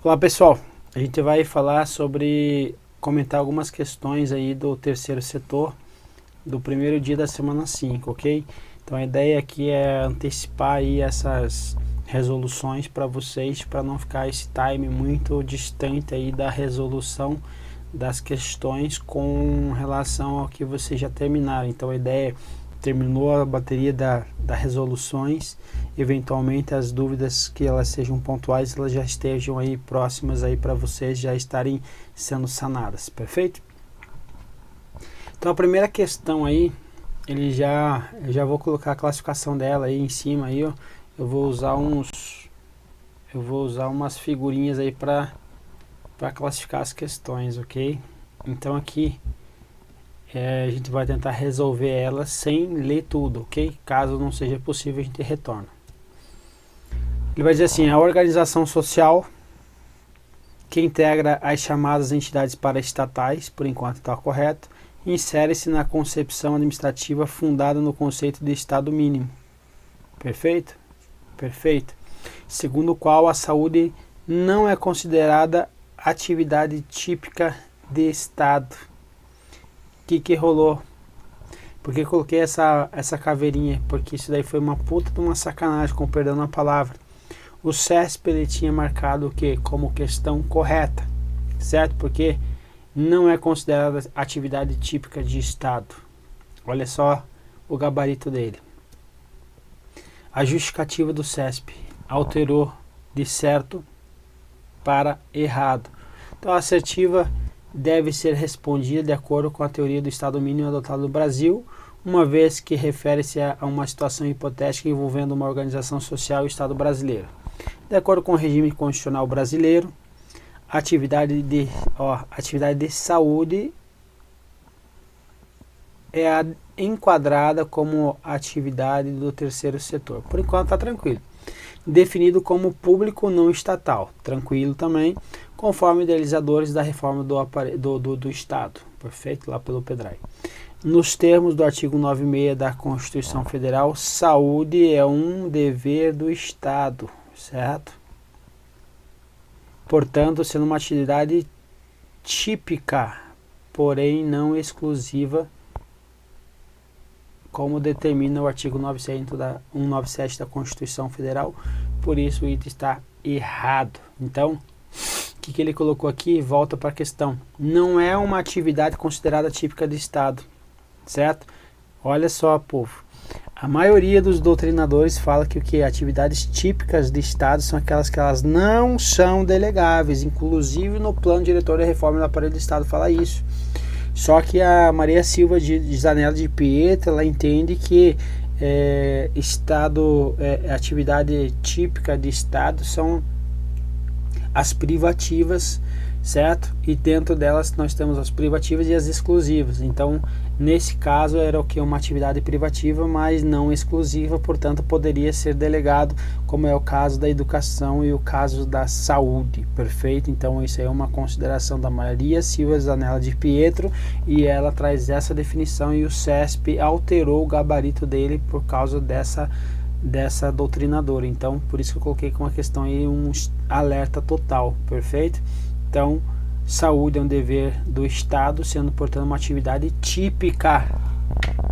Olá pessoal, a gente vai falar comentar algumas questões aí do terceiro setor do primeiro dia da semana 5, ok? Então a ideia aqui é antecipar aí essas resoluções para vocês, para não ficar esse time muito distante aí da resolução das questões com relação ao que vocês já terminaram. Então a ideia é terminou a bateria das resoluções, eventualmente as dúvidas que elas sejam pontuais, elas já estejam aí próximas aí para vocês já estarem sendo sanadas, perfeito? Então a primeira questão aí, eu já vou colocar a classificação dela aí em cima aí, ó. Eu vou usar umas figurinhas aí para classificar as questões, ok? Então aqui a gente vai tentar resolver ela sem ler tudo, ok? Caso não seja possível, a gente retorna. Ele vai dizer assim: a organização social que integra as chamadas entidades paraestatais, por enquanto está correto, insere-se na concepção administrativa fundada no conceito de Estado mínimo. Perfeito? Perfeito. Segundo o qual a saúde não é considerada atividade típica de Estado. O que rolou? Porque eu coloquei essa caveirinha? Porque isso daí foi uma puta de uma sacanagem, com perdão na palavra. O CESP ele tinha marcado o que? Como questão correta, certo? Porque não é considerada atividade típica de Estado. Olha só o gabarito dele. A justificativa do CESP alterou de certo para errado. Então a assertiva deve ser respondida de acordo com a teoria do Estado mínimo adotado no Brasil, uma vez que refere-se a uma situação hipotética envolvendo uma organização social e o Estado brasileiro. De acordo com o regime constitucional brasileiro, a atividade de saúde é enquadrada como atividade do terceiro setor. Por enquanto está tranquilo. Definido como público não estatal, tranquilo também, conforme idealizadores da reforma do Estado, perfeito, lá pelo Pedrai. Nos termos do artigo 96 da Constituição Federal, saúde é um dever do Estado, certo? Portanto, sendo uma atividade típica, porém não exclusiva, como determina o artigo 197 da Constituição Federal, por isso o item está errado. Então, o que ele colocou aqui? Volta para a questão. Não é uma atividade considerada típica de Estado, certo? Olha só, povo. A maioria dos doutrinadores fala que atividades típicas de Estado são aquelas que elas não são delegáveis, inclusive no plano diretor da reforma do aparelho do Estado fala isso. Só que a Maria Silva de Zanella de Pietro, ela entende que atividade típica de Estado são as privativas, certo? E dentro delas nós temos as privativas e as exclusivas. Então, nesse caso era o que? Uma atividade privativa, mas não exclusiva, portanto poderia ser delegado, como é o caso da educação e o caso da saúde, perfeito? Então isso aí é uma consideração da Maria Silva Zanella de Pietro e ela traz essa definição e o CESP alterou o gabarito dele por causa dessa doutrinadora. Então por isso que eu coloquei com a questão aí um alerta total, perfeito? Então saúde é um dever do Estado, sendo, portanto, uma atividade típica,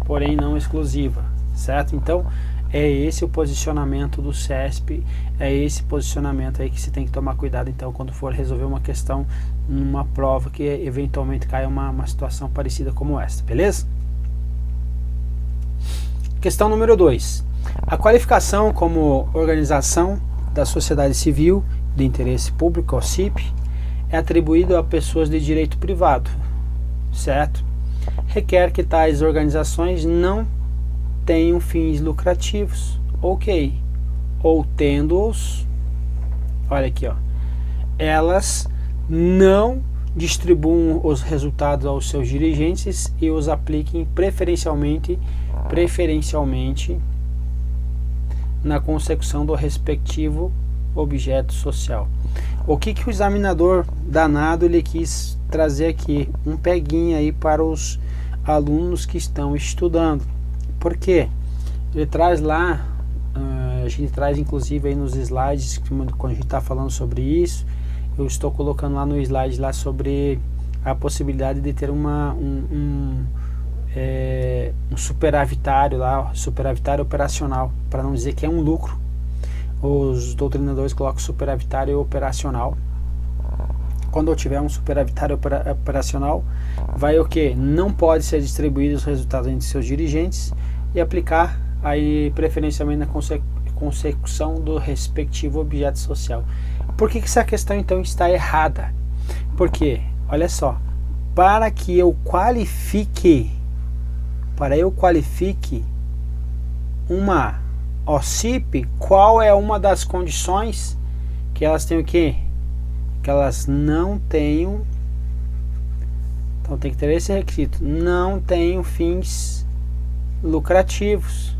porém não exclusiva, certo? Então, é esse o posicionamento do CESP, é esse posicionamento aí que você tem que tomar cuidado, então, quando for resolver uma questão numa prova que eventualmente caia uma situação parecida como essa, beleza? Questão número 2. A qualificação como organização da sociedade civil de interesse público, OCIP, é atribuído a pessoas de direito privado, certo? Requer que tais organizações não tenham fins lucrativos, ok? Ou tendo-os, olha aqui, ó, elas não distribuam os resultados aos seus dirigentes e os apliquem preferencialmente na consecução do respectivo objeto social. O que o examinador danado ele quis trazer aqui? Um peguinho aí para os alunos que estão estudando. Por quê? Ele traz lá, a gente traz inclusive aí nos slides, quando a gente está falando sobre isso, eu estou colocando lá no slide lá sobre a possibilidade de ter um superavitário lá, superavitário operacional, para não dizer que é um lucro. Os doutrinadores colocam superavitário operacional. Quando eu tiver um superavitário operacional, vai o que? Não pode ser distribuído os resultados entre seus dirigentes e aplicar aí preferencialmente na consecução do respectivo objeto social. Por que essa questão então está errada? Porque, olha só, para eu qualifique uma OCIP, qual é uma das condições que elas têm o quê? Que elas não tenham, então tem que ter esse requisito, não tenham fins lucrativos,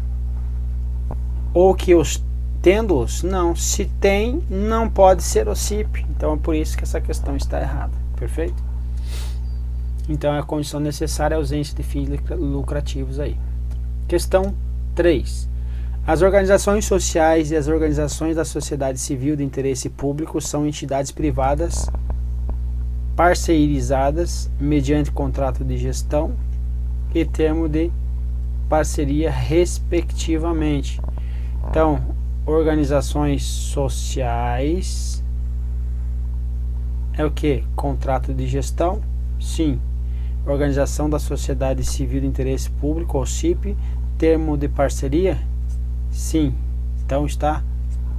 ou que os tendo-os, não, se tem, não pode ser OCIP. Então é por isso que essa questão está errada, perfeito? Então é a condição necessária a ausência de fins lucrativos aí. Questão 3. As organizações sociais e as organizações da sociedade civil de interesse público são entidades privadas parceirizadas mediante contrato de gestão e termo de parceria respectivamente. Então, organizações sociais é o que? Contrato de gestão? Sim. Organização da sociedade civil de interesse público, OCIP, termo de parceria? Sim. Então está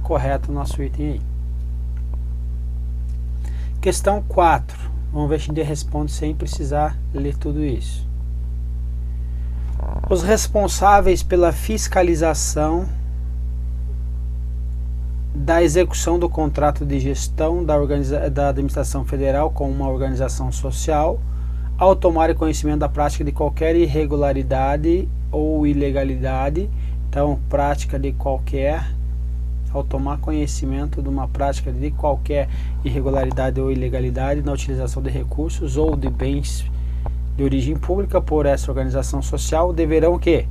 correto o nosso item aí. Questão 4. Vamos ver se a gente responde sem precisar ler tudo isso. Os responsáveis pela fiscalização da execução do contrato de gestão da administração federal com uma organização social, ao tomarem conhecimento da prática de qualquer irregularidade ou ilegalidade, então prática de qualquer, ao tomar conhecimento de uma prática de qualquer irregularidade ou ilegalidade na utilização de recursos ou de bens de origem pública por essa organização social, deverão o quê?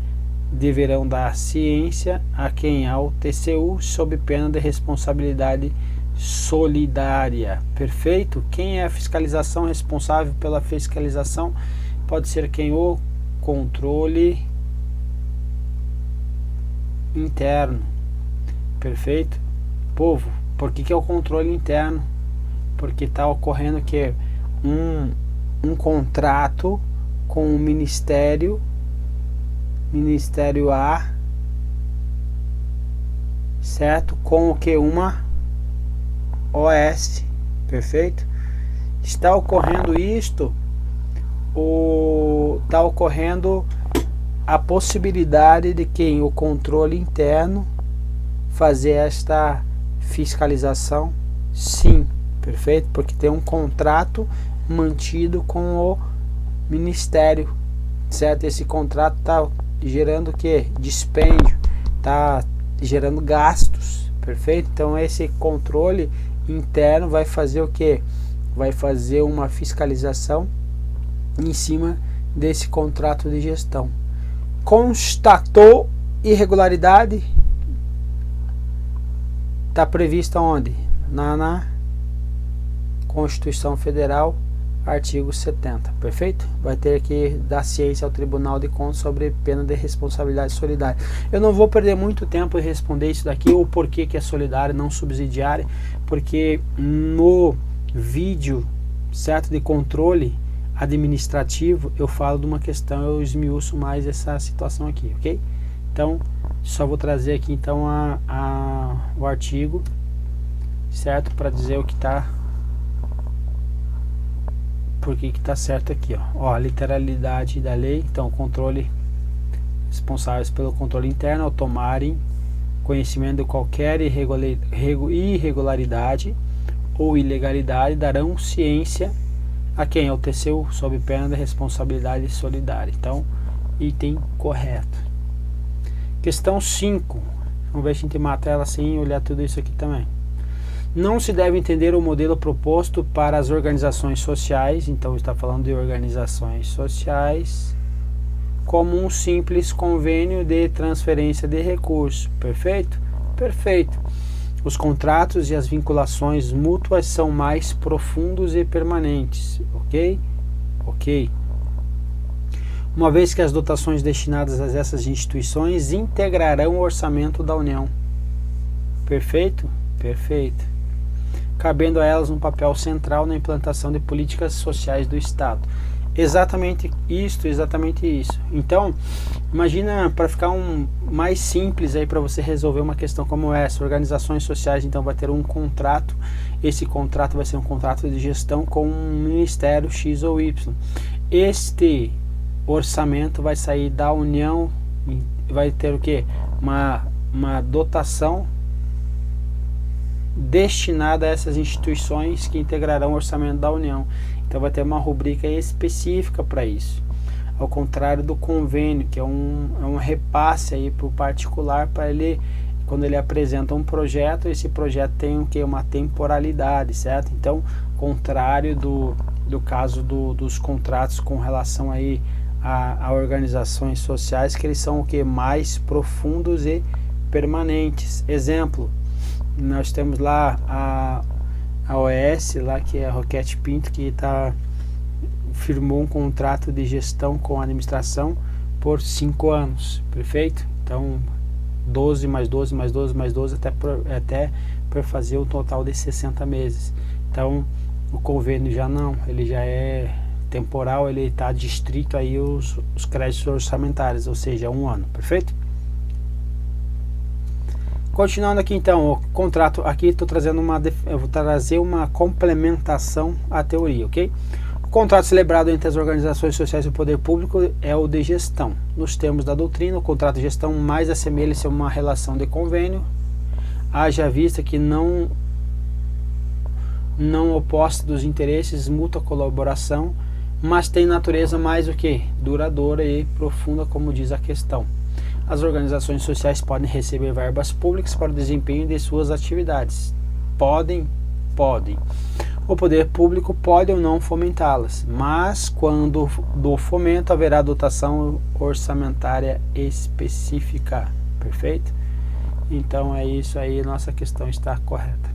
Deverão dar ciência a quem? Ao TCU, sob pena de responsabilidade solidária. Perfeito? Quem é a fiscalização responsável pela fiscalização? Pode ser quem? O controle interno. Perfeito? Povo, por que é o controle interno? Porque está ocorrendo que um contrato com o Ministério A, certo? Com o que? Uma OS, perfeito? Está ocorrendo isto, está ocorrendo a possibilidade de quem? O controle interno fazer esta fiscalização? Sim, perfeito? Porque tem um contrato mantido com o Ministério, certo? Esse contrato está gerando o que? Dispêndio, está gerando gastos, perfeito? Então esse controle interno vai fazer o que? Vai fazer uma fiscalização em cima desse contrato de gestão. Constatou irregularidade, está prevista onde? Na Constituição Federal, artigo 70, perfeito? Vai ter que dar ciência ao Tribunal de Contas sobre pena de responsabilidade solidária. Eu não vou perder muito tempo em responder isso daqui, o porquê que é solidária, não subsidiária, porque no vídeo, certo, de controle administrativo, eu falo de uma questão, eu esmiuço mais essa situação aqui, ok? Então, só vou trazer aqui então o artigo, certo, para dizer o que está, porque que está certo aqui, ó, a literalidade da lei. Então, controle, responsáveis pelo controle interno, ao tomarem conhecimento de qualquer irregularidade ou ilegalidade, darão ciência a quem? Ao TCU, sob pena de responsabilidade solidária. Então, item correto. Questão 5. Vamos ver se a gente mata ela sem olhar tudo isso aqui também. Não se deve entender o modelo proposto para as organizações sociais, então está falando de organizações sociais, como um simples convênio de transferência de recursos. Perfeito? Perfeito. Os contratos e as vinculações mútuas são mais profundos e permanentes, ok? Ok. Uma vez que as dotações destinadas a essas instituições integrarão o orçamento da União. Perfeito? Perfeito. Cabendo a elas um papel central na implantação de políticas sociais do Estado. Exatamente isso. Então, imagina, para ficar mais simples aí para você resolver uma questão como essa, organizações sociais então vai ter um contrato, esse contrato vai ser um contrato de gestão com um ministério X ou Y. Este orçamento vai sair da União, vai ter o quê? Uma dotação destinada a essas instituições que integrarão o orçamento da União. Então vai ter uma rubrica específica para isso. Ao contrário do convênio, que é um repasse aí para o particular, para ele, quando ele apresenta um projeto, esse projeto tem o que? Uma temporalidade, certo? Então, contrário do caso dos contratos com relação aí a organizações sociais, que eles são o que? Mais profundos e permanentes. Exemplo, nós temos lá a OS, lá que é a Roquete Pinto, que firmou um contrato de gestão com a administração por 5 anos, perfeito? Então 12 mais 12 mais 12 mais 12 até para fazer um total de 60 meses. Então o convênio já não, ele já é temporal, ele está distrito aí os créditos orçamentários, ou seja, 1 ano, perfeito? Continuando aqui então, o contrato, aqui estou trazendo eu vou trazer uma complementação à teoria, ok? O contrato celebrado entre as organizações sociais e o poder público é o de gestão. Nos termos da doutrina, o contrato de gestão mais assemelha-se a uma relação de convênio, haja vista que não oposta dos interesses, mútua colaboração, mas tem natureza mais o que? Duradoura e profunda, como diz a questão. As organizações sociais podem receber verbas públicas para o desempenho de suas atividades. Podem. O poder público pode ou não fomentá-las, mas quando do fomento haverá dotação orçamentária específica. Perfeito? Então é isso aí, nossa questão está correta.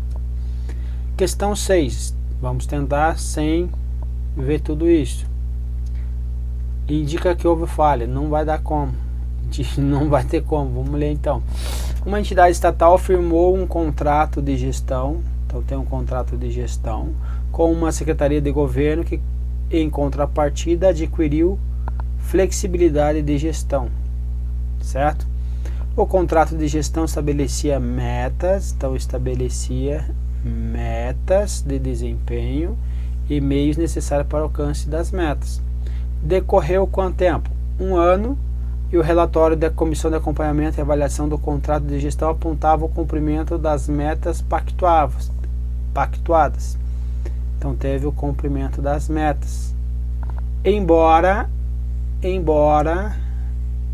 Questão 6. Vamos tentar sem ver tudo isso. Indica que houve falha. Não vai dar como. Não vai ter como. Vamos ler então. Uma entidade estatal firmou um contrato de gestão. Então tem um contrato de gestão com uma secretaria de governo que, em contrapartida, adquiriu flexibilidade de gestão. Certo? O contrato de gestão estabelecia metas. Então estabelecia metas de desempenho e meios necessários para o alcance das metas. Decorreu quanto tempo? 1 ano. E o relatório da Comissão de Acompanhamento e Avaliação do Contrato de Gestão apontava o cumprimento das metas pactuadas. Então teve o cumprimento das metas. Embora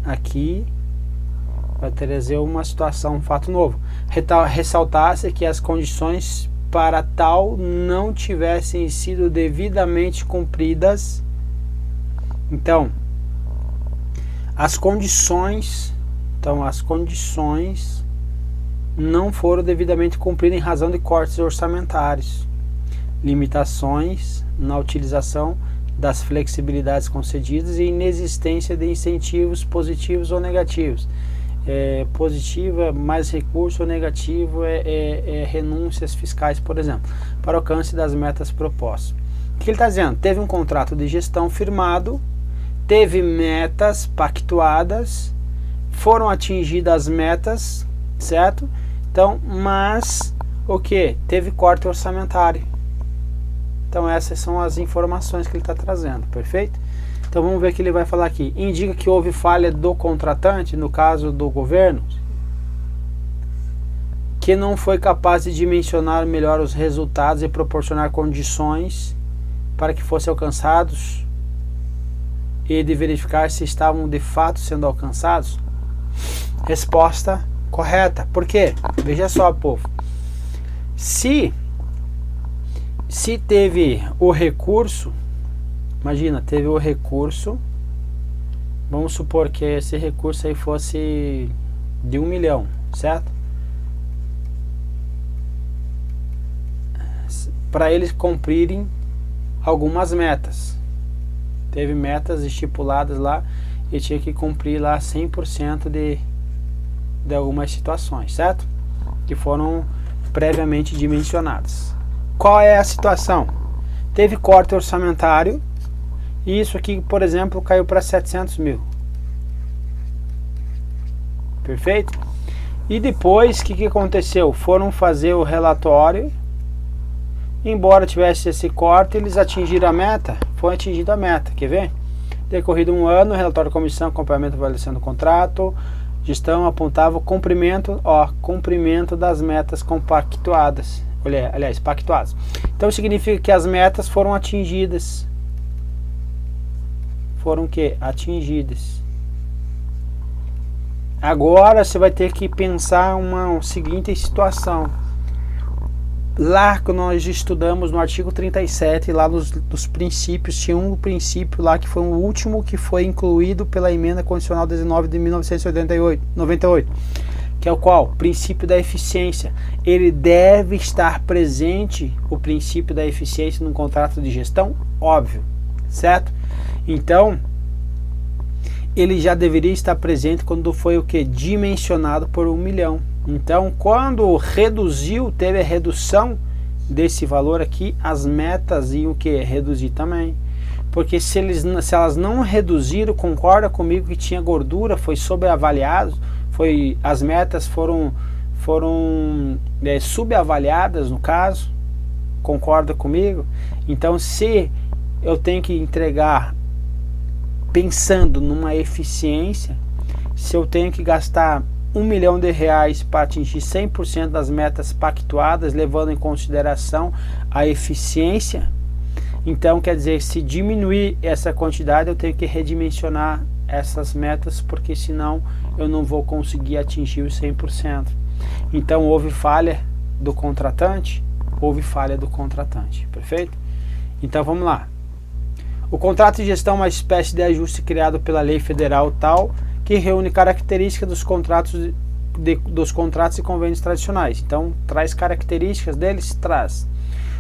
aqui vai trazer uma situação, um fato novo. Ressaltasse que as condições para tal não tivessem sido devidamente cumpridas. Então, as condições não foram devidamente cumpridas em razão de cortes orçamentários, limitações na utilização das flexibilidades concedidas e inexistência de incentivos positivos ou negativos. Positivo é mais recurso, ou negativo é renúncias fiscais, por exemplo, para o alcance das metas propostas. O que ele está dizendo? Teve um contrato de gestão firmado, teve metas pactuadas, foram atingidas as metas, certo? Então, mas o que? Teve corte orçamentário. Então essas são as informações que ele está trazendo, perfeito? Então vamos ver o que ele vai falar aqui. Indica que houve falha do contratante, no caso do governo, que não foi capaz de dimensionar melhor os resultados e proporcionar condições para que fossem alcançados e de verificar se estavam de fato sendo alcançados? Resposta correta. Por quê? Veja só, povo. Se teve o recurso, imagina, teve o recurso, vamos supor que esse recurso aí fosse de 1 milhão, certo? para eles cumprirem algumas metas. Teve metas estipuladas lá e tinha que cumprir lá 100% de algumas situações, certo? Que foram previamente dimensionadas. Qual é a situação? Teve corte orçamentário e isso aqui, por exemplo, caiu para 700 mil. Perfeito? E depois, o que aconteceu? Foram fazer o relatório. Embora tivesse esse corte, eles atingiram a meta. Foi atingida a meta. Quer ver? Decorrido um ano, relatório de comissão, acompanhamento e avaliação do contrato. Gestão apontava o cumprimento das metas compactuadas. Aliás, pactuadas. Então significa que as metas foram atingidas. Foram o quê? Atingidas. Agora você vai ter que pensar uma seguinte situação. Lá que nós estudamos no artigo 37, lá nos princípios, tinha um princípio lá que foi o último que foi incluído pela emenda condicional 19 de 1998, que é o qual? Princípio da eficiência. Ele deve estar presente, o princípio da eficiência, no contrato de gestão? Óbvio, certo? Então, ele já deveria estar presente quando foi o que? Dimensionado por 1 milhão. Então, quando reduziu, teve a redução desse valor aqui, as metas iam o que? Reduzir também. Porque se elas não reduziram, concorda comigo que tinha gordura, foi sobreavaliado, as metas foram subavaliadas no caso, concorda comigo? Então, se eu tenho que entregar pensando numa eficiência, se eu tenho que gastar R$1 milhão para atingir 100% das metas pactuadas, levando em consideração a eficiência, então quer dizer, se diminuir essa quantidade, eu tenho que redimensionar essas metas, porque senão eu não vou conseguir atingir os 100%. Então houve falha do contratante? Houve falha do contratante, perfeito? Então vamos lá. O contrato de gestão é uma espécie de ajuste criado pela lei federal tal, que reúne características dos contratos e convênios tradicionais. Então, traz características deles? Traz.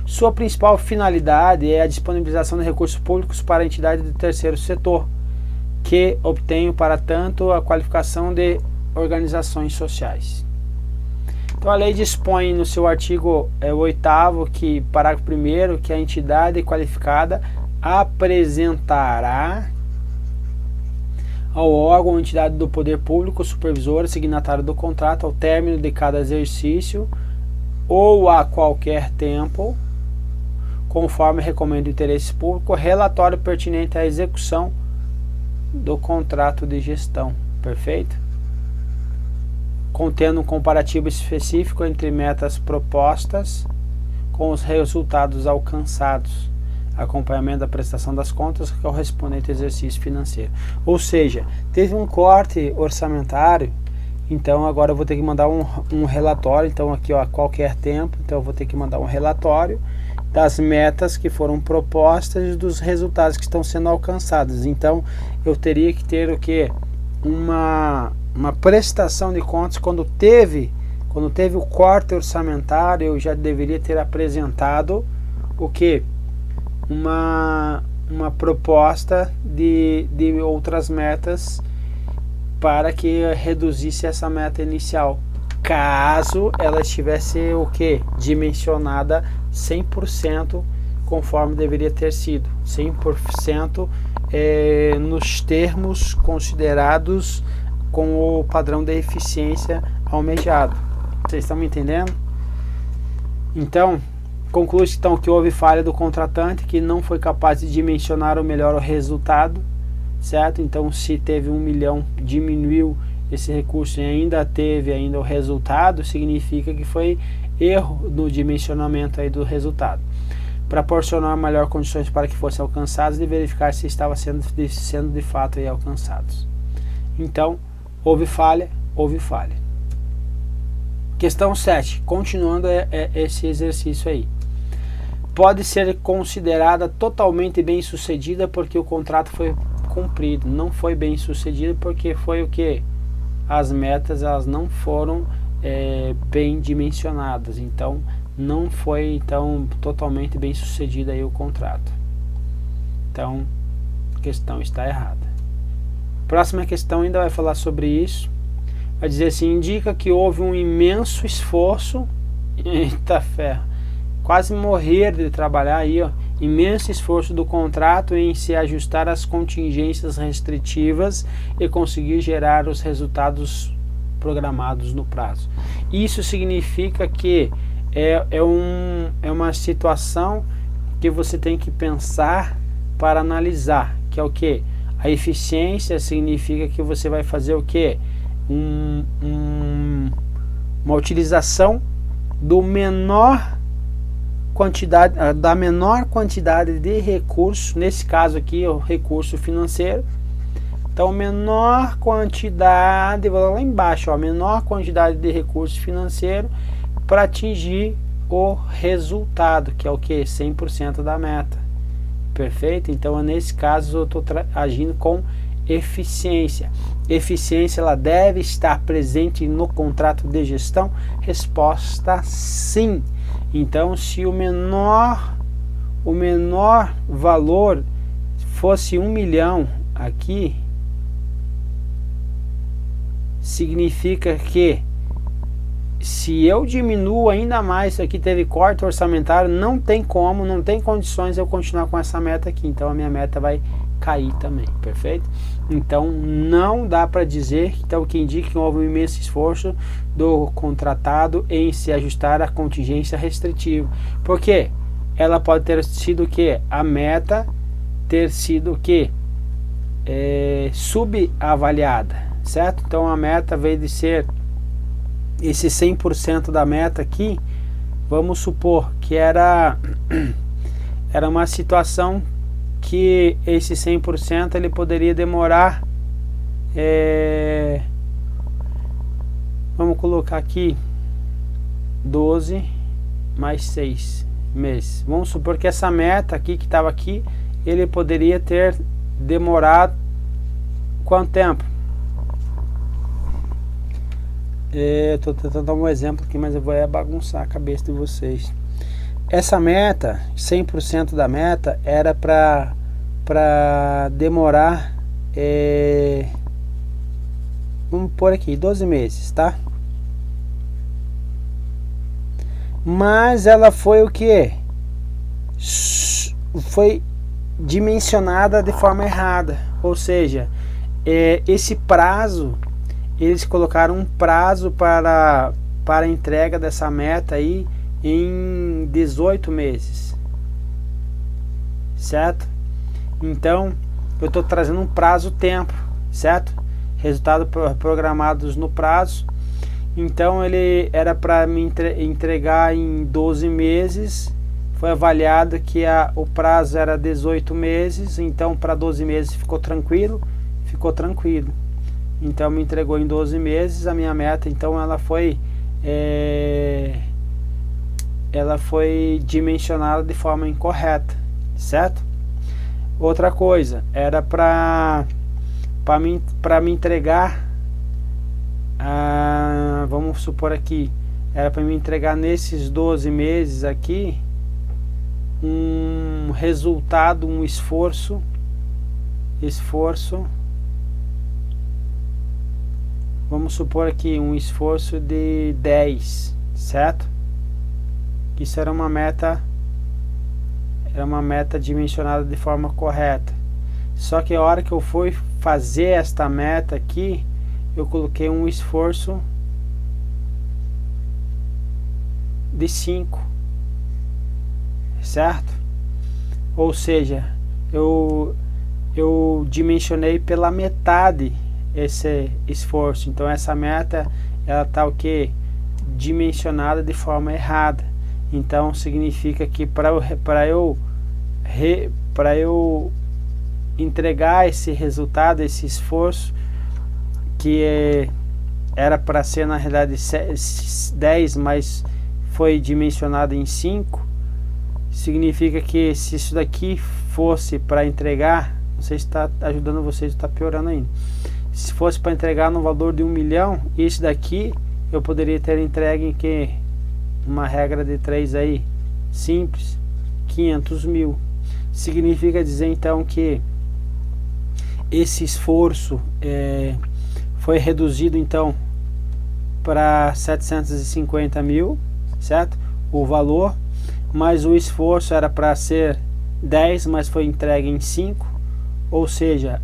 Sua principal finalidade é a disponibilização de recursos públicos para a entidade do terceiro setor, que obtenham para tanto a qualificação de organizações sociais. Então, a lei dispõe no seu artigo 8º, que parágrafo 1º, que a entidade qualificada apresentará ao órgão ou entidade do poder público supervisor signatário do contrato ao término de cada exercício ou a qualquer tempo, conforme recomenda o interesse público, relatório pertinente à execução do contrato de gestão, perfeito? Contendo um comparativo específico entre metas propostas com os resultados alcançados, acompanhamento da prestação das contas correspondente ao exercício financeiro. Ou seja, teve um corte orçamentário, então agora eu vou ter que mandar um relatório, então aqui ó, a qualquer tempo, então eu vou ter que mandar um relatório das metas que foram propostas e dos resultados que estão sendo alcançados. Então eu teria que ter o que? Uma prestação de contas. Quando teve o corte orçamentário, eu já deveria ter apresentado o que? Uma proposta de outras metas para que reduzisse essa meta inicial, caso ela estivesse o que? Dimensionada 100% conforme deveria ter sido, 100% nos termos considerados com o padrão de eficiência almejado. Vocês estão me entendendo? Então, conclui-se então que houve falha do contratante, que não foi capaz de dimensionar o melhor resultado, certo? Então, se teve 1 milhão, diminuiu esse recurso e ainda teve o resultado, significa que foi erro no dimensionamento aí do resultado. Proporcionar melhor condições para que fossem alcançados e verificar se estava sendo de fato aí alcançados. Então, houve falha, houve falha. Questão 7, continuando esse exercício aí. Pode ser considerada totalmente bem sucedida porque o contrato foi cumprido. Não foi bem sucedida porque foi o que? As metas elas não foram bem dimensionadas. Então não foi então totalmente bem sucedido aí o contrato. Então a questão está errada. Próxima questão ainda vai falar sobre isso. Vai dizer assim: indica que houve um imenso esforço, eita ferro, quase morrer de trabalhar aí, ó, imenso esforço do contrato em se ajustar às contingências restritivas e conseguir gerar os resultados programados no prazo. Isso significa que é uma situação que você tem que pensar para analisar, que é o que? A eficiência significa que você vai fazer o que? Uma utilização da menor quantidade de recursos, nesse caso aqui o recurso financeiro. Então menor quantidade, vou lá embaixo, ó, menor quantidade de recurso financeiro para atingir o resultado, que é o que? 100% da meta. Perfeito? Então nesse caso eu estou agindo com eficiência. Eficiência, ela deve estar presente no contrato de gestão? Resposta sim. Então se o menor valor fosse 1 milhão aqui, significa que se eu diminuo ainda mais, isso aqui teve corte orçamentário, não tem como, não tem condições eu continuar com essa meta aqui, então a minha meta vai cair também, perfeito? Então não dá para dizer, então que indica que houve um imenso esforço do contratado em se ajustar à contingência restritiva, porque ela pode ter sido o que? A meta ter sido o que? Subavaliada, certo? Então a meta veio de ser esse 100% da meta aqui, vamos supor que era uma situação que esse 100% ele poderia demorar, vamos colocar aqui 12 mais 6 meses. Vamos supor que essa meta aqui que estava aqui, ele poderia ter demorado quanto tempo? Estou tentando dar um exemplo aqui, mas eu vou bagunçar a cabeça de vocês. Essa meta, 100% da meta, era para demorar, vamos pôr aqui, 12 meses, tá? Mas ela foi o que? Foi dimensionada de forma errada. Ou seja, esse prazo, eles colocaram um prazo para a entrega dessa meta aí em 18 meses, certo? Então eu estou trazendo um prazo-tempo, certo? Resultados programados no prazo. Então ele era para me entregar em 12 meses, foi avaliado que o prazo era 18 meses, então para 12 meses ficou tranquilo. Então me entregou em 12 meses a minha meta, então ela foi dimensionada de forma incorreta, certo? Outra coisa, era para me entregar, vamos supor aqui, era para me entregar nesses 12 meses aqui um resultado, um esforço, vamos supor aqui um esforço de 10, certo? Isso era uma meta dimensionada de forma correta. Só que a hora que eu fui fazer esta meta aqui, eu coloquei um esforço de 5, certo? Ou seja, eu dimensionei pela metade esse esforço. Então essa meta, ela está o que? Dimensionada de forma errada. Então significa que para eu entregar esse resultado, esse esforço que era para ser na realidade 10, mas foi dimensionado em 5, significa que se isso daqui fosse para entregar, não sei se está ajudando vocês, está piorando ainda. Se fosse para entregar no valor de 1 milhão, esse daqui eu poderia ter entregue uma regra de 3 aí, simples, 500 mil. Significa dizer então que esse esforço foi reduzido então para 750 mil, certo? O valor, mas o esforço era para ser 10, mas foi entregue em 5, ou seja,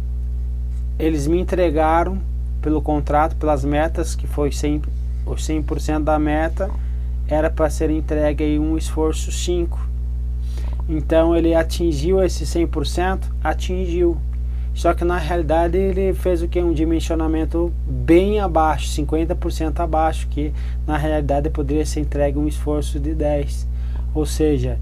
eles me entregaram pelo contrato, pelas metas, que foi 100% da meta, era para ser entregue aí um esforço 5. Então ele atingiu esse 100%, atingiu. Só que na realidade ele fez o que? Um dimensionamento bem abaixo, 50% abaixo, que na realidade poderia ser entregue um esforço de 10. Ou seja,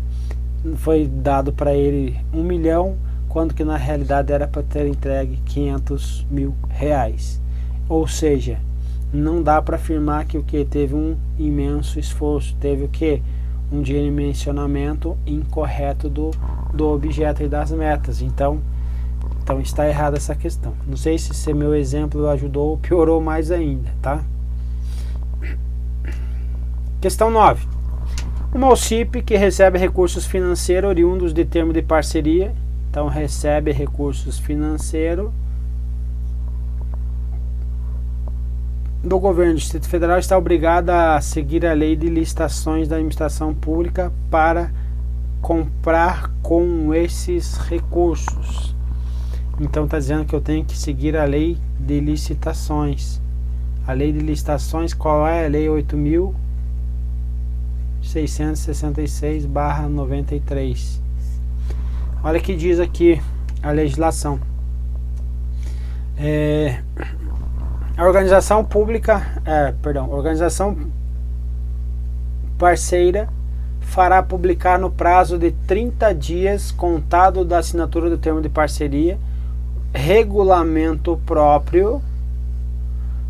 foi dado para ele 1 milhão, quando que na realidade era para ter entregue 500 mil reais. Ou seja, não dá para afirmar que o que teve um imenso esforço, teve o que? Um dimensionamento incorreto do objeto e das metas. Então está errada essa questão. Não sei se esse meu exemplo ajudou ou piorou mais ainda, tá? Questão 9. Uma OCIP que recebe recursos financeiros oriundos de termo de parceria, então recebe recursos financeiros do governo do Distrito Federal, está obrigada a seguir a lei de licitações da administração pública para comprar com esses recursos. Então está dizendo que eu tenho que seguir a lei de licitações. A lei de licitações, qual é? A lei 8.666/93. Olha que diz aqui a legislação. A organização organização parceira fará publicar no prazo de 30 dias contado da assinatura do termo de parceria regulamento próprio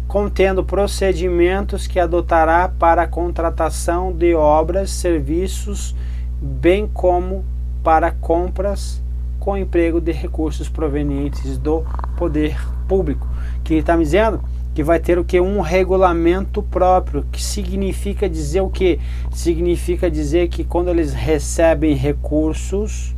contendo procedimentos que adotará para a contratação de obras, serviços, bem como para compras com emprego de recursos provenientes do poder público. Que ele está me dizendo que vai ter o que? Um regulamento próprio, que significa dizer o que? Significa dizer que quando eles recebem recursos,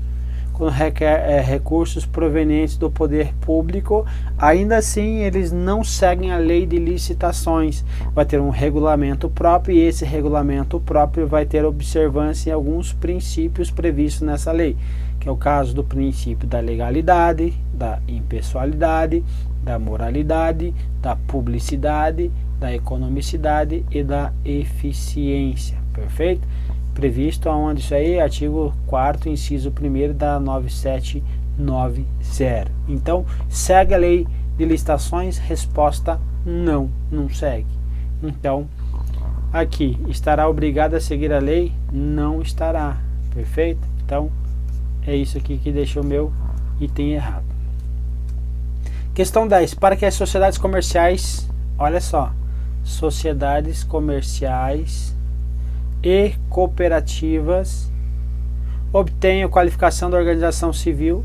quando requer recursos provenientes do poder público, ainda assim eles não seguem a lei de licitações. Vai ter um regulamento próprio, e esse regulamento próprio vai ter observância em alguns princípios previstos nessa lei, que é o caso do princípio da legalidade, da impessoalidade, da moralidade, da publicidade, da economicidade e da eficiência. Perfeito? Previsto aonde isso aí? Artigo 4º, inciso 1º da 9790. Então, segue a lei de licitações? Resposta: não, não segue. Então, aqui, estará obrigado a seguir a lei? Não estará. Perfeito? Então, é isso aqui que deixa o meu item errado. Questão 10. Para que as sociedades comerciais, olha só, sociedades comerciais e cooperativas obtenham qualificação da organização civil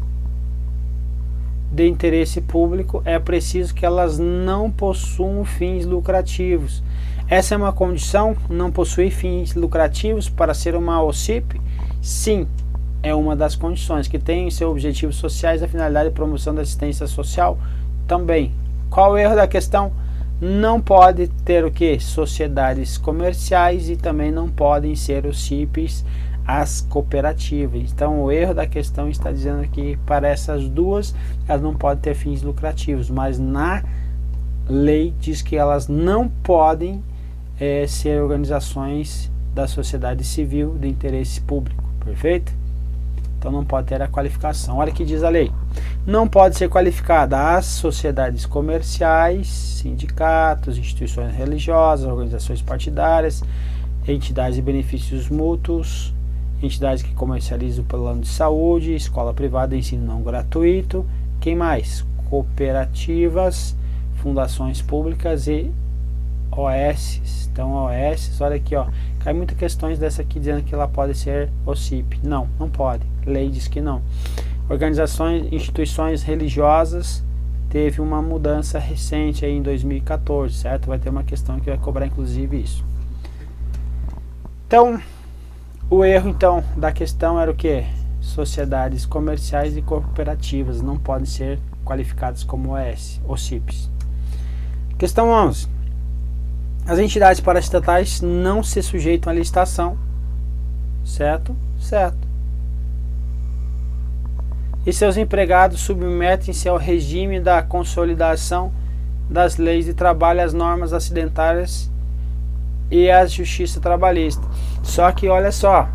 de interesse público, é preciso que elas não possuam fins lucrativos. Essa é uma condição? Não possuir fins lucrativos para ser uma OCIP? Sim, é uma das condições. Que tem seus objetivos sociais, a finalidade de promoção da assistência social também. Qual o erro da questão? Não pode ter o que? Sociedades comerciais, e também não podem ser os CIPs as cooperativas. Então o erro da questão está dizendo que para essas duas elas não podem ter fins lucrativos, mas na lei diz que elas não podem ser organizações da sociedade civil de interesse público. Perfeito? Então não pode ter a qualificação. Olha o que diz a lei. Não pode ser qualificada as sociedades comerciais, sindicatos, instituições religiosas, organizações partidárias, entidades de benefícios mútuos, entidades que comercializam o plano de saúde, escola privada de ensino não gratuito. Quem mais? Cooperativas, fundações públicas e OS. Então OS, olha aqui, ó, cai muitas questões dessa aqui dizendo que ela pode ser OCIP. Não, não pode. Lei diz que não. Organizações, instituições religiosas, teve uma mudança recente aí em 2014, certo? Vai ter uma questão que vai cobrar inclusive isso. Então, o erro então da questão era o que? Sociedades comerciais e cooperativas não podem ser qualificadas como OS, OCIPs. Questão 11. As entidades paraestatais não se sujeitam à licitação. Certo? Certo. E seus empregados submetem-se ao regime da consolidação das leis de trabalho, as normas acidentárias e a justiça trabalhista. Só que olha só,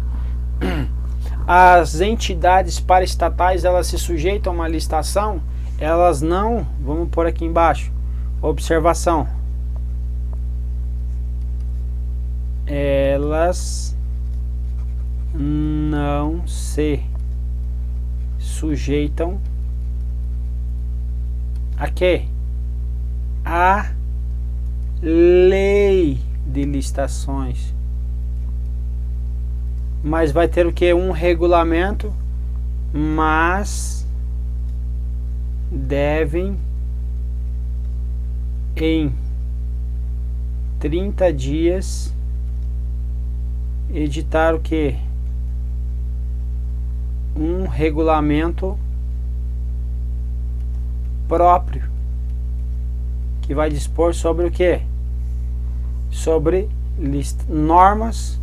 as entidades paraestatais, elas se sujeitam a uma licitação, elas não, vamos pôr aqui embaixo, observação, elas não se sujeitam a quê? A lei de licitações, mas vai ter o que? Um regulamento, mas devem em 30 dias editar o que? Um regulamento próprio que vai dispor sobre o que? Sobre normas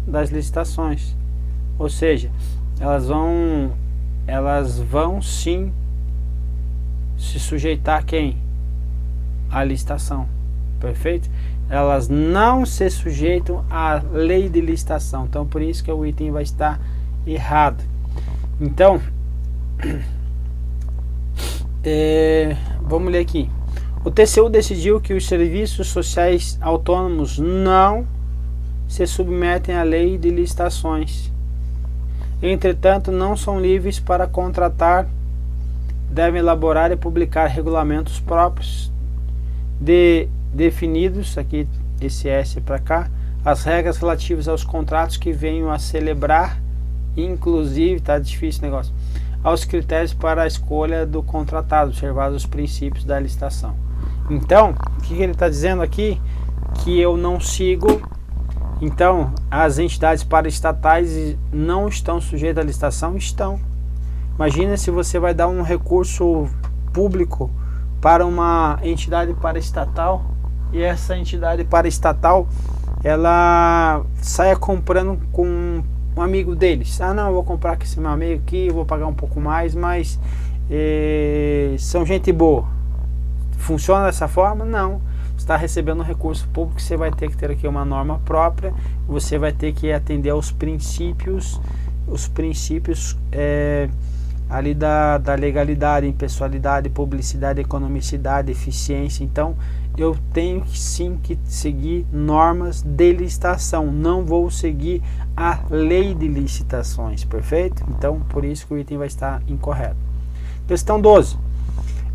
das licitações. Ou seja, elas vão sim se sujeitar a quem? A licitação. Perfeito? Elas não se sujeitam à lei de licitação. Então, por isso que o item vai estar errado. Então, vamos ler aqui. O TCU decidiu que os serviços sociais autônomos não se submetem à lei de licitações. Entretanto, não são livres para contratar, devem elaborar e publicar regulamentos próprios definidos, aqui esse S para cá, as regras relativas aos contratos que venham a celebrar, inclusive, tá difícil o negócio, aos critérios para a escolha do contratado, observados os princípios da licitação. Então, o que ele está dizendo aqui? Que eu não sigo. Então, as entidades paraestatais não estão sujeitas à licitação? Estão. Imagina se você vai dar um recurso público para uma entidade paraestatal e essa entidade paraestatal ela saia comprando com um amigo deles. Ah, não, eu vou comprar com esse meu amigo aqui, eu vou pagar um pouco mais, mas são gente boa. Funciona dessa forma? Não. Você está recebendo um recurso público, você vai ter que ter aqui uma norma própria, você vai ter que atender aos princípios, ali da legalidade, impessoalidade, publicidade, economicidade, eficiência. Então, eu tenho sim que seguir normas de licitação, não vou seguir a lei de licitações, perfeito? Então, por isso que o item vai estar incorreto. Questão 12.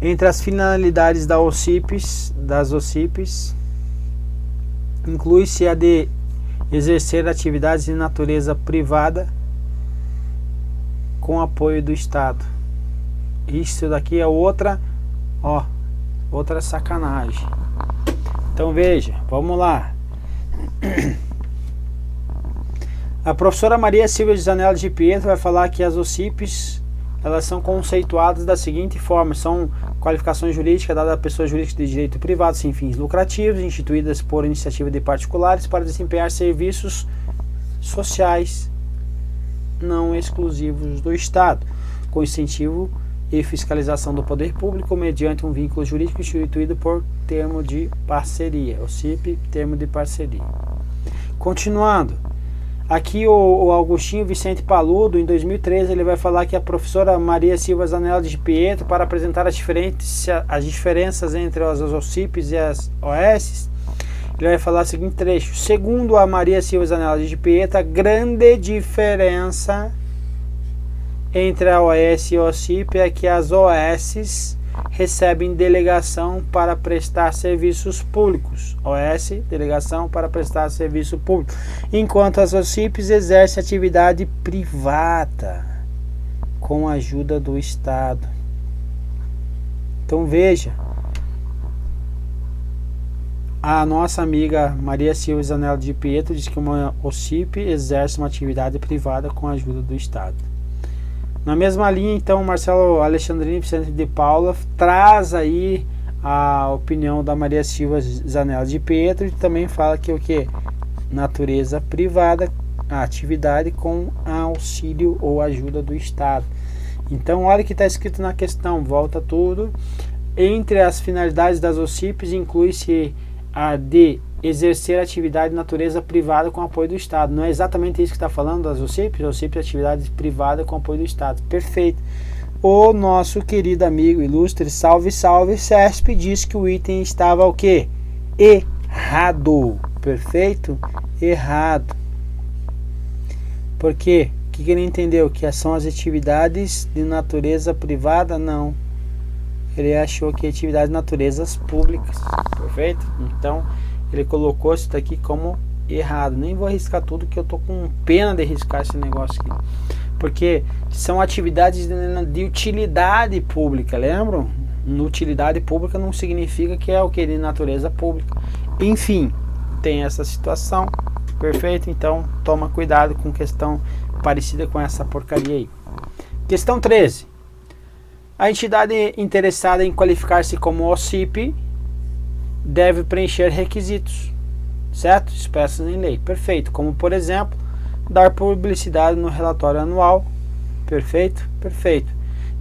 Entre as finalidades das OCIPs, inclui-se a de exercer atividades de natureza privada com apoio do Estado. Isso daqui é outra sacanagem. Então veja, vamos lá. A professora Maria Silvia de Zanella de Pietro vai falar que as OCIPs, elas são conceituadas da seguinte forma: são qualificações jurídicas dadas a pessoas jurídicas de direito privado sem fins lucrativos, instituídas por iniciativa de particulares para desempenhar serviços sociais não exclusivos do Estado, com incentivo e fiscalização do poder público mediante um vínculo jurídico instituído por termo de parceria, OCIP, termo de parceria. Continuando, aqui o Augustinho Vicente Paludo, em 2013, ele vai falar que a professora Maria Silva Zanella de Pietro, para apresentar as diferenças entre as OCIPs e as OS, ele vai falar o seguinte trecho: segundo a Maria Silva Zanella de Pietro, a grande diferença entre a OS e a OCIP é que as OS recebem delegação para prestar serviços públicos. OS, delegação para prestar serviço público. Enquanto as OCIPs exercem atividade privada com a ajuda do Estado. Então veja, a nossa amiga Maria Silva Zanella de Pietro diz que uma OCIP exerce uma atividade privada com a ajuda do Estado. Na mesma linha, então, Marcelo Alexandrini Vicente de Paula traz aí a opinião da Maria Silva Zanella de Pietro e também fala que o que? Natureza privada, a atividade com auxílio ou ajuda do Estado. Então, olha o que está escrito na questão, volta tudo. Entre as finalidades das OCIPs inclui-se a de exercer atividade de natureza privada com apoio do Estado. Não é exatamente isso que está falando das OCIPs? OCIPs é atividade privada com apoio do Estado. Perfeito. O nosso querido amigo ilustre, salve, salve, CESP, disse que o item estava o quê? Errado. Perfeito? Errado. Por quê? O que ele entendeu? Que são as atividades de natureza privada? Não. Ele achou que atividades de naturezas públicas. Perfeito? Então, ele colocou isso daqui como errado. Nem vou arriscar tudo, que eu tô com pena de arriscar esse negócio aqui. Porque são atividades de utilidade pública, lembram? Utilidade pública não significa que é o que de natureza pública. Enfim, tem essa situação. Perfeito? Então, toma cuidado com questão parecida com essa porcaria aí. Questão 13. A entidade interessada em qualificar-se como OCIP deve preencher requisitos, certo? Expressos em lei. Perfeito. Como, por exemplo, dar publicidade no relatório anual. Perfeito? Perfeito.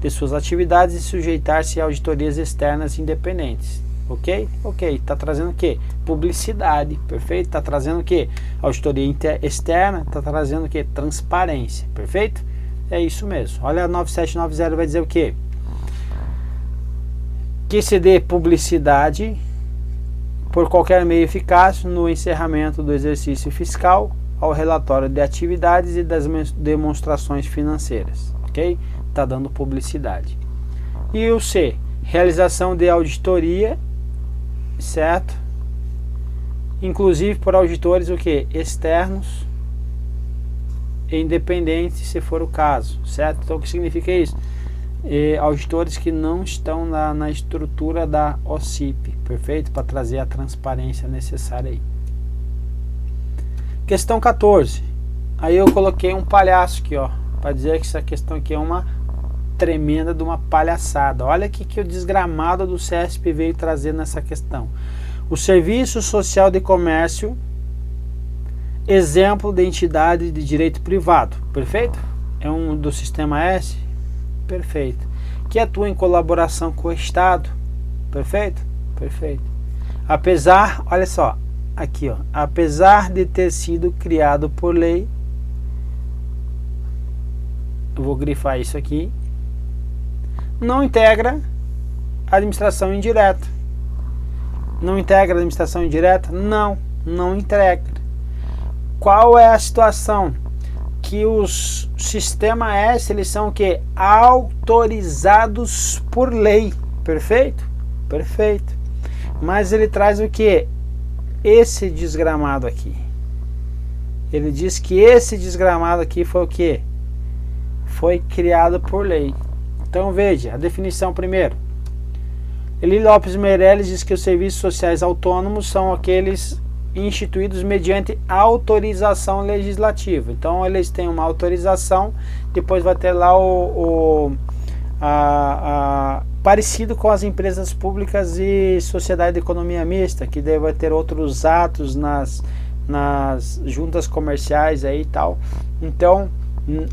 De suas atividades e sujeitar-se a auditorias externas independentes. Ok? Ok. Está trazendo o quê? Publicidade. Perfeito? Está trazendo o quê? Auditoria externa. Está trazendo o quê? Transparência. Perfeito? É isso mesmo. Olha, a 9790 vai dizer o quê? Que se dê publicidade por qualquer meio eficaz no encerramento do exercício fiscal, ao relatório de atividades e das demonstrações financeiras. Ok? Está dando publicidade. E o C, realização de auditoria, certo? Inclusive por auditores o que? Externos e independentes, se for o caso, certo? Então o que significa isso? Auditores que não estão na estrutura da OCIP, perfeito? Para trazer a transparência necessária aí. Questão 14. Aí eu coloquei um palhaço aqui, ó, para dizer que essa questão aqui é uma tremenda de uma palhaçada. Olha aqui que o desgramado do CESP veio trazer nessa questão. O Serviço Social de Comércio, exemplo de entidade de direito privado, perfeito? É um do Sistema S, perfeito. Que atua em colaboração com o Estado, perfeito? Perfeito. Apesar, olha só, aqui ó, apesar de ter sido criado por lei, eu vou grifar isso aqui, não integra a administração indireta. Não integra a administração indireta? Não, não integra. Qual é a situação? Que os Sistema S, eles são o quê? Autorizados por lei. Perfeito? Perfeito. Mas ele traz o quê? Esse desgramado aqui. Ele diz que esse desgramado aqui foi o quê? Foi criado por lei. Então veja, a definição primeiro. Eli Lopes Meirelles diz que os serviços sociais autônomos são aqueles instituídos mediante autorização legislativa. Então eles têm uma autorização, depois vai ter lá parecido com as empresas públicas e sociedade de economia mista, que daí vai ter outros atos nas juntas comerciais aí e tal. Então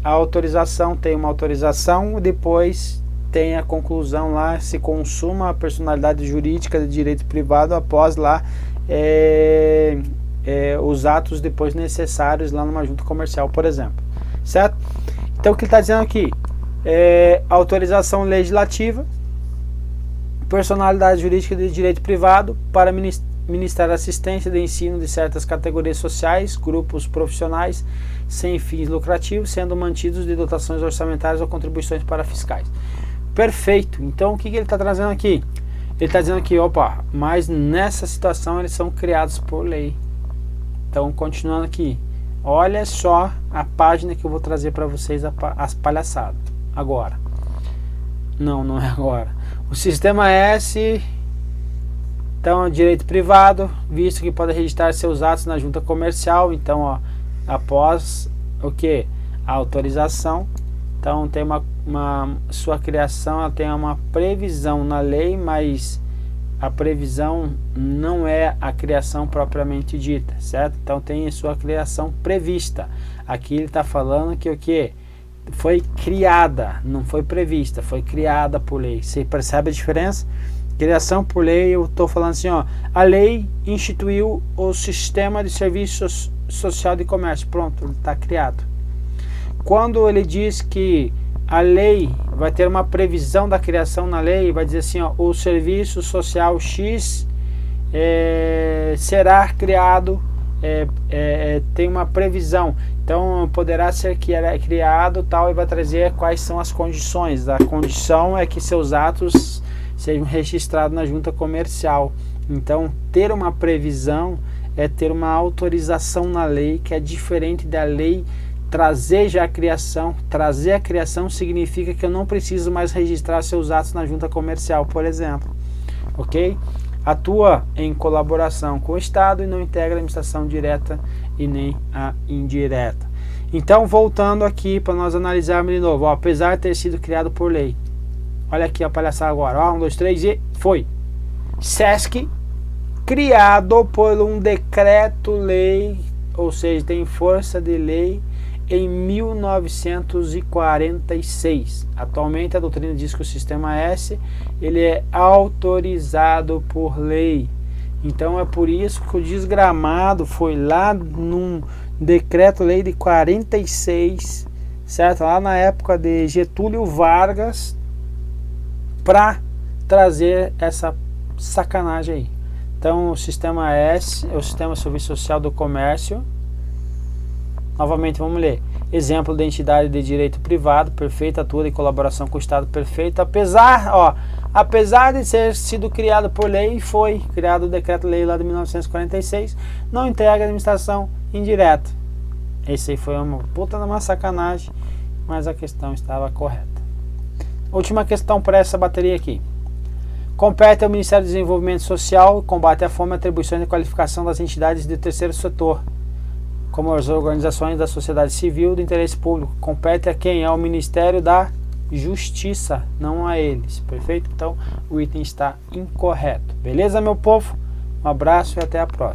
a autorização tem uma autorização, depois tem a conclusão lá, se consuma a personalidade jurídica de direito privado após lá os atos depois necessários lá numa junta comercial, por exemplo, certo? Então o que ele está dizendo aqui autorização legislativa, personalidade jurídica de direito privado para ministrar assistência de ensino de certas categorias sociais, grupos profissionais sem fins lucrativos, sendo mantidos de dotações orçamentárias ou contribuições para fiscais. Perfeito. Então o que ele está trazendo aqui? Ele está dizendo aqui, opa, mas nessa situação eles são criados por lei. Então, continuando aqui, olha só a página que eu vou trazer para vocês, as palhaçadas. Agora. Não é agora. O Sistema S Então, direito privado, visto que pode registrar seus atos na junta comercial. Então, ó, após o que? A autorização. Então, tem sua criação, ela tem uma previsão na lei, mas a previsão não é a criação propriamente dita, certo? Então, tem sua criação prevista. Aqui ele está falando que o que? Foi criada, não foi prevista, foi criada por lei. Você percebe a diferença? Criação por lei, eu estou falando assim, ó, a lei instituiu o sistema de serviços social de comércio, pronto, ele está criado. Quando ele diz que a lei vai ter uma previsão da criação na lei, vai dizer assim, ó, o serviço social X será criado, tem uma previsão, então poderá ser que é criado tal, e vai trazer quais são as condições. A condição é que seus atos sejam registrados na junta comercial. Então, ter uma previsão é ter uma autorização na lei, que é diferente da lei trazer já a criação. Trazer a criação significa que eu não preciso mais registrar seus atos na junta comercial, por exemplo. Ok? Atua em colaboração com o Estado e não integra a administração direta e nem a indireta. Então, voltando aqui para nós analisarmos de novo, ó, apesar de ter sido criado por lei. Olha aqui a palhaçada agora, ó, 1, 2, 3 e foi. SESC, criado por um decreto-lei, ou seja, tem força de lei em 1946. Atualmente a doutrina diz que o sistema S ele é autorizado por lei. Então é por isso que o desgramado foi lá num decreto-lei de 46, certo? Lá na época de Getúlio Vargas, para trazer essa sacanagem aí. Então o sistema S é o sistema de serviço social do comércio. Novamente vamos ler. Exemplo de entidade de direito privado, perfeita, atua em colaboração com o Estado, perfeito, apesar de ter sido criado por lei, foi criado o decreto-lei lá de 1946, não integra a administração indireta. Esse aí foi uma puta de uma sacanagem, mas a questão estava correta. Última questão para essa bateria aqui. Compete ao Ministério do Desenvolvimento Social, combate à fome e atribuições de qualificação das entidades do terceiro setor, como as organizações da sociedade civil do interesse público. Compete a quem? Ao Ministério da Justiça, não a eles. Perfeito? Então, o item está incorreto. Beleza, meu povo? Um abraço e até a próxima.